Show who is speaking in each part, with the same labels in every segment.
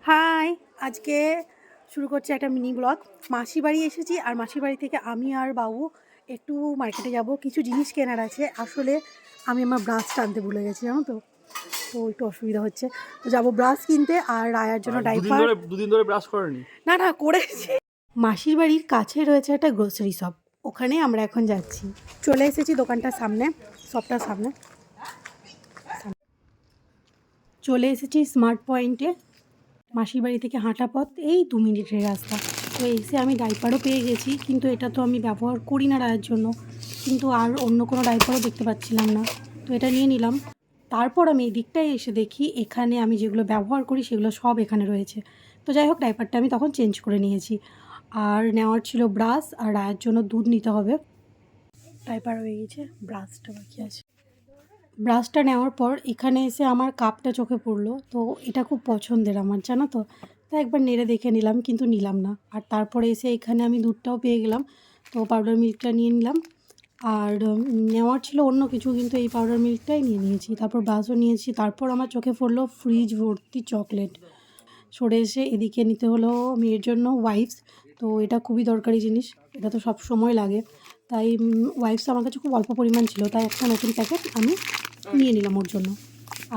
Speaker 1: High, আজকে শুরু করছি একটা মিনি ব্লগ। মাসির বাড়ি এসেছি আর মাসির বাড়ি থেকে আমি আর বাবু একটু মার্কেটে যাব, কিছু জিনিস কেনার আছে। আসলে আমি আমার ব্রাশটা আনতে ভুলে গেছি, জানো তো, তো একটু অসুবিধা হচ্ছে। তো যাবো ব্রাশ কিনতে আর রায়ার জন্য ডাইপার।
Speaker 2: দুদিন ধরে ব্রাশ করেনি?
Speaker 1: না না, করেছি। মাসির বাড়ির কাছে রয়েছে একটা গ্রোসারি শপ, ওখানে আমরা এখন যাচ্ছি। চলে এসেছি দোকানটার সামনে, শপটার সামনে। চলে এসেছি স্মার্ট পয়েন্টে। মাসির বাড়ি থেকে হাঁটা পথ এই 2 মিনিটের রাস্তা। তো এসে আমি ডাইপারও পেয়ে গেছি, কিন্তু এটা তো আমি ব্যবহার করি না রায়ের জন্য, কিন্তু আর অন্য কোনো ডাইপারও দেখতে পাচ্ছিলাম না, তো এটা নিয়ে নিলাম। তারপর আমি এই দিকটায় এসে দেখি এখানে আমি যেগুলো ব্যবহার করি সেগুলো সব এখানে রয়েছে। তো যাই হোক, ডাইপারটা আমি তখন চেঞ্জ করে নিয়েছি। আর নেওয়ার ছিল ব্রাশ, আর রায়ের জন্য দুধ নিতে হবে। ডাইপার হয়ে গেছে, ব্রাশটা বাকি আছে। ব্রাশটা নেওয়ার পর এখানে এসে আমার কাপটা চোখে পড়লো, তো এটা খুব পছন্দের আমার, জানো তো। তাই একবার নেড়ে দেখে নিলাম, কিন্তু নিলাম না। আর তারপরে এসে এখানে আমি দুধটাও পেয়ে গেলাম, তো পাউডার মিল্কটা নিয়ে নিলাম। আর নেওয়ার ছিল অন্য কিছু, কিন্তু এই পাউডার মিল্কটাই নিয়ে নিয়েছি। তারপর ব্রাশও নিয়েছি। তারপর আমার চোখে পড়লো ফ্রিজ ভর্তি চকলেট। সরে এসে এদিকে নিতে হলো মেয়ের জন্য ওয়াইপস। তো এটা খুবই দরকারি জিনিস, এটা তো সব সময় লাগে। তাই ওয়াইপস আমার কাছে খুব অল্প পরিমাণ ছিল, তাই একটা নতুন প্যাকেট আমি নিয়ে নিলাম ওর জন্য।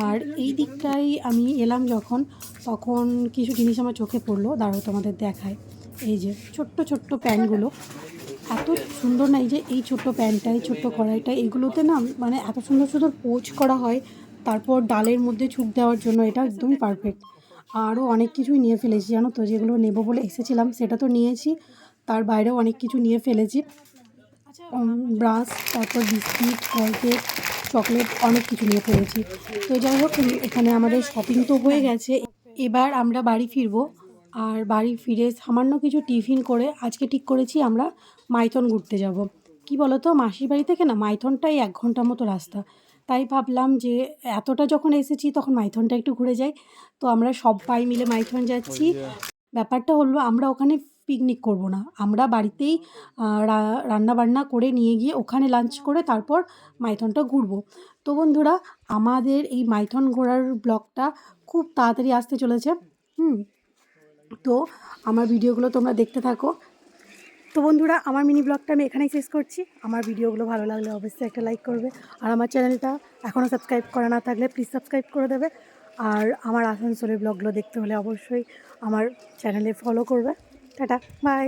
Speaker 1: আর এই দিকটাই আমি এলাম যখন, তখন কিছু জিনিস আমার চোখে পড়লো, দাঁড়াও তোমাদের দেখায়। এই যে ছোট্ট ছোট্ট প্যানগুলো, এত সুন্দর না? এই যে এই ছোট্ট প্যানটা, এই ছোট্ট কড়াইটা, এগুলোতে না মানে এত সুন্দর সুন্দর পোচ করা হয়। তারপর ডালের মধ্যে ছুঁক দেওয়ার জন্য এটা একদমই পারফেক্ট। আরও অনেক কিছুই নিয়ে ফেলেছি, জানো তো। যেগুলো নেব বলে এসেছিলাম সেটা তো নিয়েছি, তার বাইরেও অনেক কিছু নিয়ে ফেলেছি। ব্রাশ, তারপর বিস্কিট, কলগেট, চকলেট, অনেক কিছু নিয়ে ফেলেছি। তো যাই হোক, এখানে আমাদের শপিং তো হয়ে গেছে। এবার আমরা বাড়ি ফিরবো। আর বাড়ি ফিরে সামান্য কিছু টিফিন করে আজকে ঠিক করেছি আমরা মাইথন ঘুরতে যাব। কি বলো তো, মাসির বাড়ি থেকে না মাইথনটাই 1 ঘন্টার মতো রাস্তা। তাই ভাবলাম যে এতটা যখন এসেছি তখন মাইথনটা একটু ঘুরে যাই। তো আমরা সবাই মিলে মাইথন যাচ্ছি। ব্যাপারটা হলো, আমরা ওখানে পিকনিক করব না, আমরা বাড়িতেই রান্না বান্না করে নিয়ে গিয়ে ওখানে লাঞ্চ করে তারপর মাইথনটা ঘুরবো। তো বন্ধুরা, আমাদের এই মাইথন ঘোরার ব্লগটা খুব তাড়াতাড়ি আসতে চলেছে। তো আমার ভিডিওগুলো তোমরা দেখতে থাকো। তো বন্ধুরা, আমার মিনি ব্লগটা আমি এখানেই শেষ করছি। আমার ভিডিওগুলো ভালো লাগলে অবশ্যই একটা লাইক করবে, আর আমার চ্যানেলটা এখনও সাবস্ক্রাইব করা না থাকলে প্লিজ সাবস্ক্রাইব করে দেবে। আর আমার আসানসোলের ব্লগগুলো দেখতে হলে অবশ্যই আমার চ্যানেলে ফলো করবে। Tata, by.